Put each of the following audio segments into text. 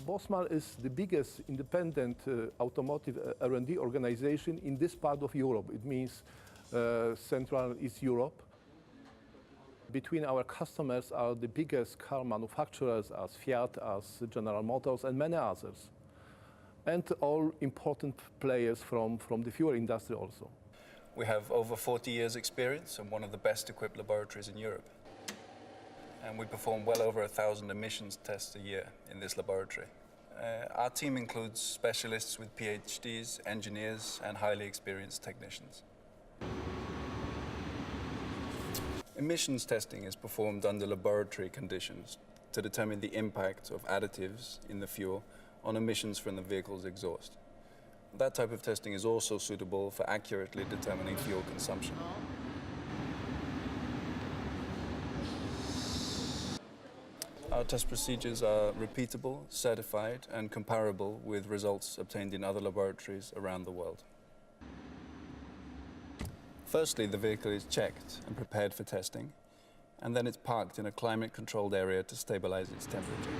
Bosmal is the biggest independent automotive R&D organization in this part of Europe. It means Central and East Europe. Between our customers are the biggest car manufacturers as Fiat, as General Motors, and many others. And all important players from the fuel industry also. We have over 40 years experience and one of the best equipped laboratories in Europe. And we perform well over 1,000 emissions tests a year in this laboratory. Our team includes specialists with PhDs, engineers, and highly experienced technicians. Emissions testing is performed under laboratory conditions to determine the impact of additives in the fuel on emissions from the vehicle's exhaust. That type of testing is also suitable for accurately determining fuel consumption. Our test procedures are repeatable, certified, and comparable with results obtained in other laboratories around the world. Firstly, the vehicle is checked and prepared for testing, and then it's parked in a climate-controlled area to stabilize its temperature.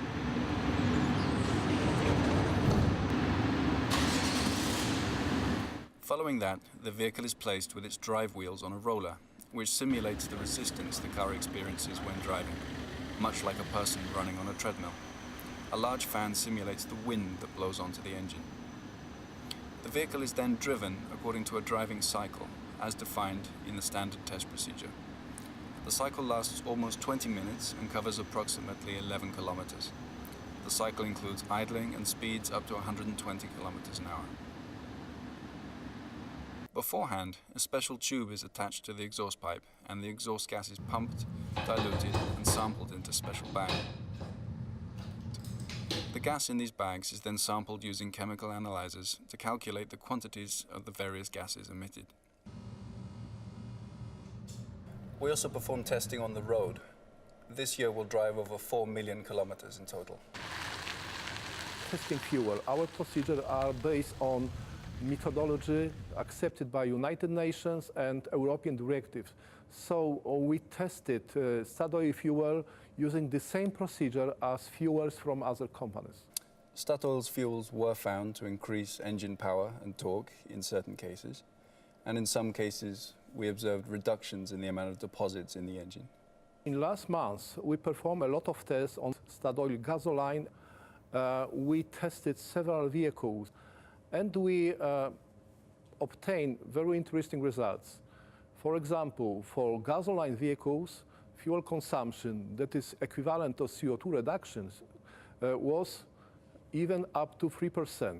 Following that, the vehicle is placed with its drive wheels on a roller, which simulates the resistance the car experiences when driving, much like a person running on a treadmill. A large fan simulates the wind that blows onto the engine. The vehicle is then driven according to a driving cycle, as defined in the standard test procedure. The cycle lasts almost 20 minutes and covers approximately 11 kilometers. The cycle includes idling and speeds up to 120 kilometers an hour. Beforehand, a special tube is attached to the exhaust pipe, and the exhaust gas is pumped, diluted, and sampled into special bags. The gas in these bags is then sampled using chemical analyzers to calculate the quantities of the various gases emitted. We also perform testing on the road. This year we'll drive over 4 million kilometers in total. Testing fuel, our procedures are based on methodology accepted by United Nations and European directives. So we tested Statoil fuel using the same procedure as fuels from other companies. Statoil's fuels were found to increase engine power and torque in certain cases, and in some cases we observed reductions in the amount of deposits in the engine. In last months we performed a lot of tests on Statoil gasoline. We tested several vehicles, and we obtained very interesting results. For example, for gasoline vehicles, fuel consumption that is equivalent to CO2 reductions was even up to 3%,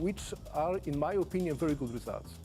which are, in my opinion, very good results.